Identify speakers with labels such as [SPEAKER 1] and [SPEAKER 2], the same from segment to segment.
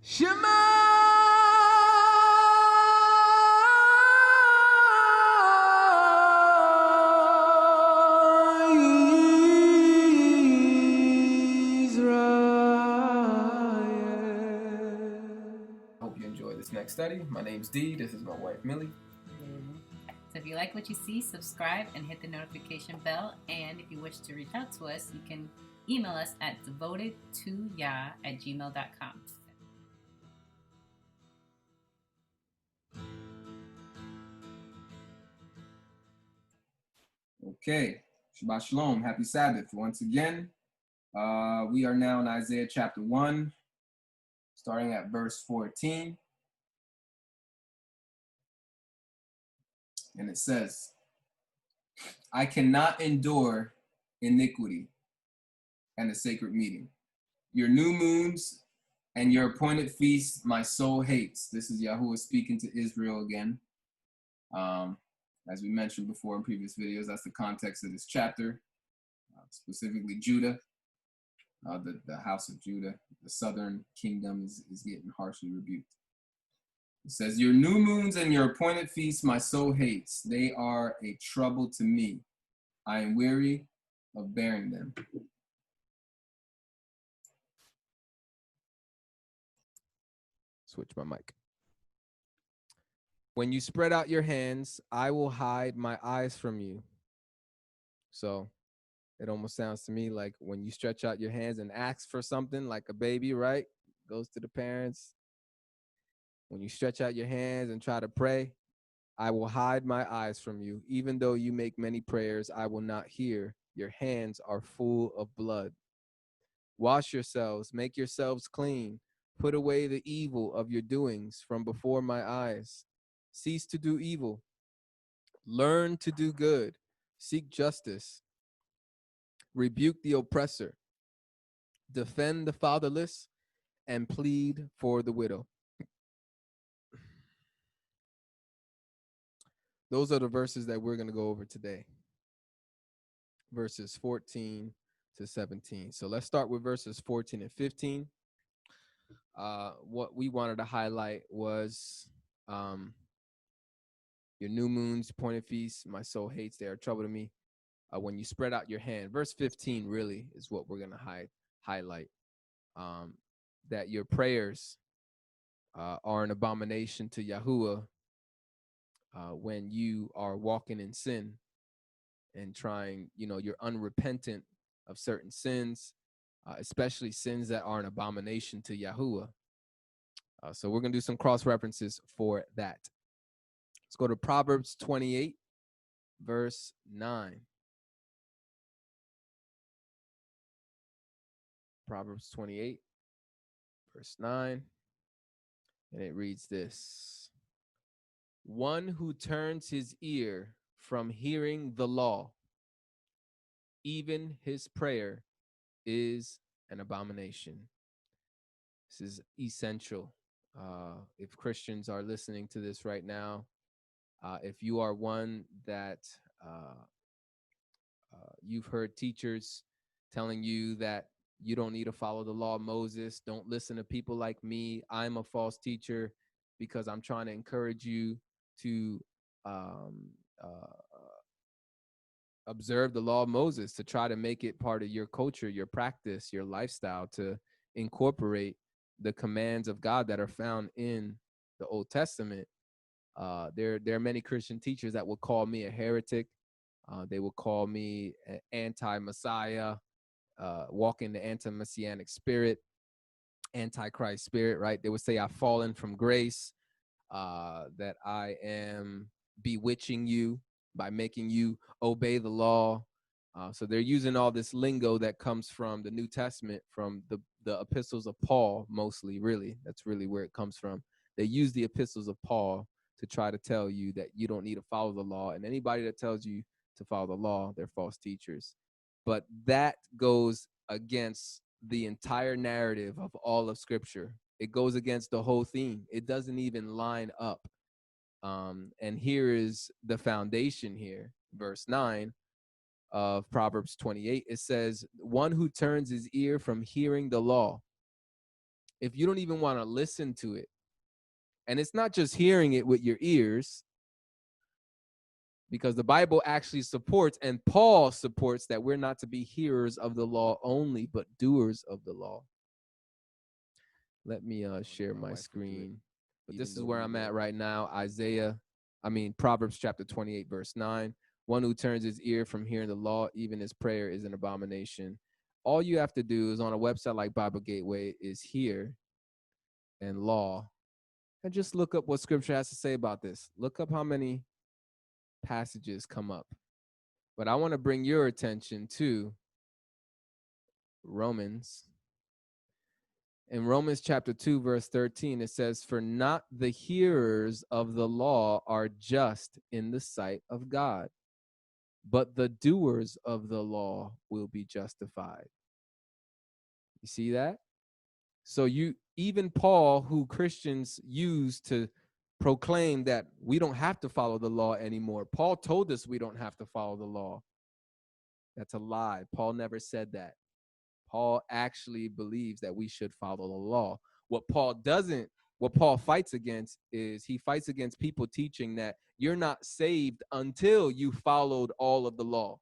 [SPEAKER 1] Shema Israel. Hope you enjoy this next study. My name's Dee. This is my wife, Millie.
[SPEAKER 2] So if you like what you see, subscribe and hit the notification bell. And if you wish to reach out to us, you can email us at devotedtoyah@gmail.com.
[SPEAKER 1] Okay, Shabbat Shalom, happy Sabbath. Once again, we are now in Isaiah chapter 1, starting at verse 14. And it says, I cannot endure iniquity and a sacred meeting. Your new moons and your appointed feasts my soul hates. This is Yahuwah speaking to Israel again. As we mentioned before in previous videos, that's the context of this chapter, specifically Judah, the house of Judah. The southern kingdom is getting harshly rebuked. It says, your new moons and your appointed feasts my soul hates. They are a trouble to me. I am weary of bearing them.
[SPEAKER 3] Switch my mic. When you spread out your hands, I will hide my eyes from you. So it almost sounds to me like when you stretch out your hands and ask for something like a baby, right? Goes to the parents. When you stretch out your hands and try to pray, I will hide my eyes from you. Even though you make many prayers, I will not hear. Your hands are full of blood. Wash yourselves, make yourselves clean. Put away the evil of your doings from before my eyes. Cease to do evil. Learn to do good. Seek justice. Rebuke the oppressor. Defend the fatherless and plead for the widow. Those are the verses that we're going to go over today. Verses 14 to 17. So let's start with verses 14 and 15. What we wanted to highlight was your new moons, appointed feasts, my soul hates, they are trouble to me. When you spread out your hand. Verse 15 really is what we're going to highlight. That your prayers are an abomination to Yahuwah when you are walking in sin and trying, you're unrepentant of certain sins, especially sins that are an abomination to Yahuwah. So we're going to do some cross references for that. Let's go to Proverbs 28, verse 9. Proverbs 28, verse 9. And it reads this. One who turns his ear from hearing the law, even his prayer is an abomination. This is essential. If Christians are listening to this right now, if you are one that you've heard teachers telling you that you don't need to follow the law of Moses, don't listen to people like me, I'm a false teacher because I'm trying to encourage you to observe the law of Moses, to try to make it part of your culture, your practice, your lifestyle, to incorporate the commands of God that are found in the Old Testament. There are many Christian teachers that will call me a heretic. They will call me an anti-Messiah, walking the anti-Messianic spirit, anti-Christ spirit, right? They would say I've fallen from grace, that I am bewitching you by making you obey the law. So they're using all this lingo that comes from the New Testament, from the epistles of Paul, mostly, really. That's really where it comes from. They use the epistles of Paul to try to tell you that you don't need to follow the law. And anybody that tells you to follow the law, they're false teachers. But that goes against the entire narrative of all of Scripture. It goes against the whole theme. It doesn't even line up. And here is the foundation here, verse 9 of Proverbs 28. It says, one who turns his ear from hearing the law, if you don't even want to listen to it, and it's not just hearing it with your ears, because the Bible actually supports, and Paul supports, that we're not to be hearers of the law only, but doers of the law. Let me share my screen. But this is where I'm at right now. Proverbs chapter 28, verse 9. One who turns his ear from hearing the law, even his prayer, is an abomination. All you have to do is on a website like Bible Gateway is hear and law, and just look up what scripture has to say about this. Look up how many passages come up. But I want to bring your attention to Romans. In Romans chapter 2, verse 13, it says, "For not the hearers of the law are just in the sight of God, but the doers of the law will be justified." You see that? So even Paul, who Christians use to proclaim that we don't have to follow the law anymore. Paul told us we don't have to follow the law. That's a lie. Paul never said that. Paul actually believes that we should follow the law. What Paul fights against is he fights against people teaching that you're not saved until you followed all of the law.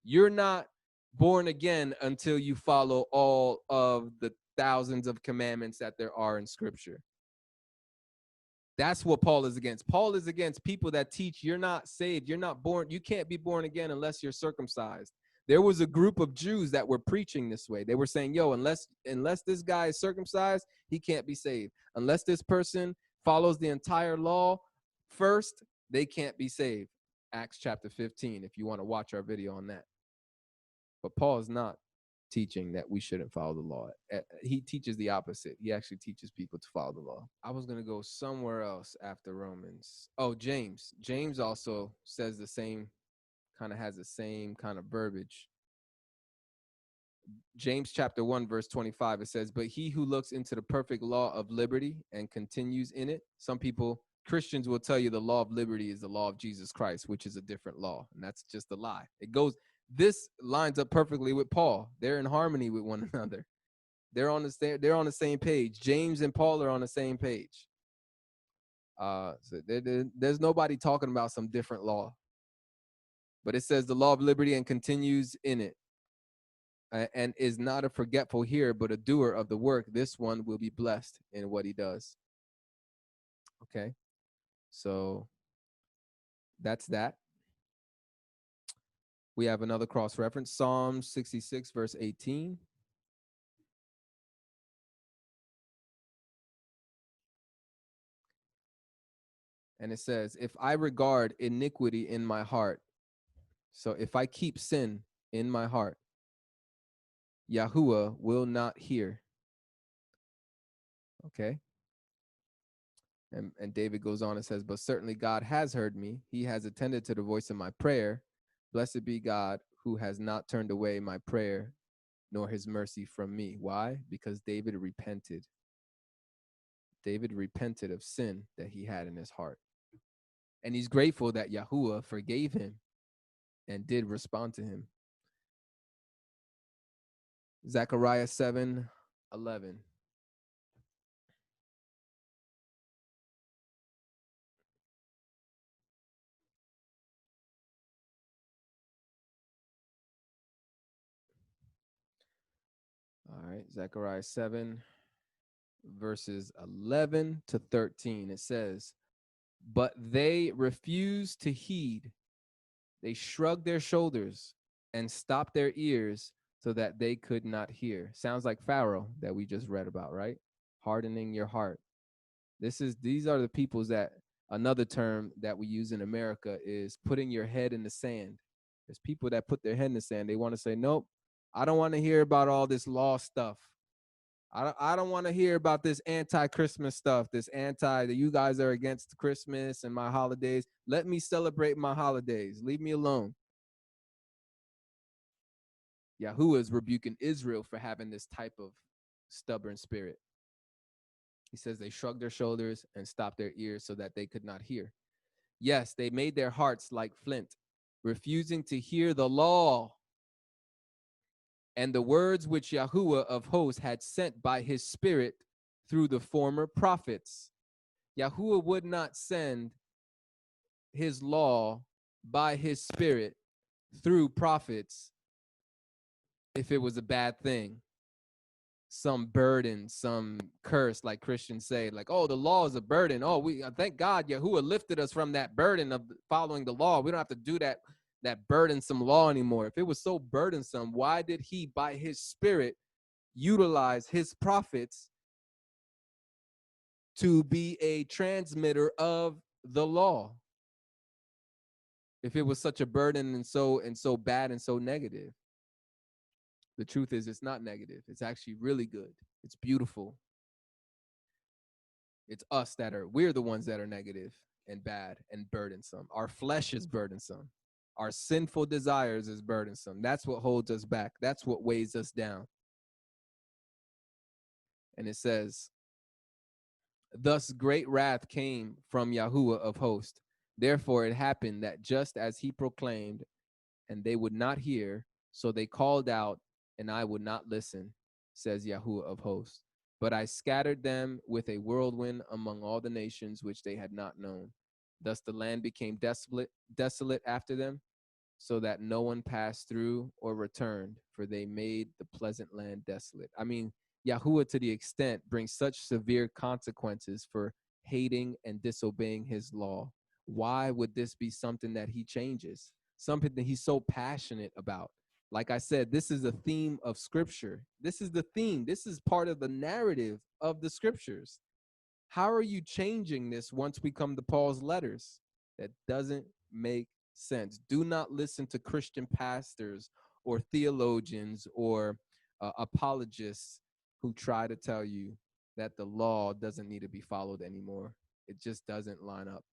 [SPEAKER 3] You're not born again until you follow all of the thousands of commandments that there are in scripture. That's what Paul is against. Paul is against people that teach you're not saved, you're not born, you can't be born again unless you're circumcised. There was a group of Jews that were preaching this way. They were saying, yo, unless this guy is circumcised, he can't be saved. Unless this person follows the entire law first, they can't be saved. Acts chapter 15, if you want to watch our video on that. But Paul is not teaching that we shouldn't follow the law. He teaches the opposite. He actually teaches people to follow the law. I was going to go somewhere else after Romans. Oh, James. James also says the same, kind of has the same kind of verbiage. James chapter 1, verse 25, it says, "But he who looks into the perfect law of liberty and continues in it." Some people, Christians, will tell you the law of liberty is the law of Jesus Christ, which is a different law. And that's just a lie. This lines up perfectly with Paul. They're in harmony with one another. They're on the same page. James and Paul are on the same page. So there's nobody talking about some different law. But it says the law of liberty and continues in it, and is not a forgetful hearer, but a doer of the work. This one will be blessed in what he does. Okay, so that's that. We have another cross reference, Psalm 66, verse 18. And it says, "If I regard iniquity in my heart," so if I keep sin in my heart, Yahuwah will not hear. Okay. And David goes on and says, "But certainly God has heard me. He has attended to the voice of my prayer. Blessed be God who has not turned away my prayer, nor his mercy from me." Why? Because David repented. David repented of sin that he had in his heart. And he's grateful that Yahuwah forgave him and did respond to him. Zechariah 7:11. All right, Zechariah 7, verses 11 to 13. It says, "But they refused to heed. They shrugged their shoulders and stopped their ears so that they could not hear." Sounds like Pharaoh that we just read about, right? Hardening your heart. These are the peoples that, another term that we use in America is putting your head in the sand. There's people that put their head in the sand. They want to say, nope, I don't want to hear about all this law stuff. I don't want to hear about this anti-Christmas stuff, that you guys are against Christmas and my holidays. Let me celebrate my holidays. Leave me alone. Yahuwah is rebuking Israel for having this type of stubborn spirit. He says they shrugged their shoulders and stopped their ears so that they could not hear. Yes, they made their hearts like flint, refusing to hear the law and the words which Yahuwah of hosts had sent by his spirit through the former prophets. Yahuwah would not send his law by his spirit through prophets if it was a bad thing, some burden, some curse, like Christians say, like, oh, the law is a burden. Oh, we thank God Yahuwah lifted us from that burden of following the law. We don't have to do that burdensome law anymore. If it was so burdensome, why did he, by his spirit, utilize his prophets to be a transmitter of the law? If it was such a burden and so bad and so negative. The truth is, it's not negative. It's actually really good. It's beautiful. It's us we're the ones that are negative and bad and burdensome. Our flesh is burdensome. Our sinful desires is burdensome. That's what holds us back. That's what weighs us down. And it says, thus great wrath came from Yahuwah of hosts. Therefore it happened that just as he proclaimed, and they would not hear, so they called out, and I would not listen, says Yahuwah of hosts. But I scattered them with a whirlwind among all the nations which they had not known. Thus the land became desolate after them, so that no one passed through or returned, for they made the pleasant land desolate. I mean, Yahuwah, to the extent, brings such severe consequences for hating and disobeying his law. Why would this be something that he changes? Something that he's so passionate about. Like I said, this is a theme of scripture. This is the theme. This is part of the narrative of the scriptures. How are you changing this once we come to Paul's letters? That doesn't make sense. Do not listen to Christian pastors or theologians or apologists who try to tell you that the law doesn't need to be followed anymore. It just doesn't line up.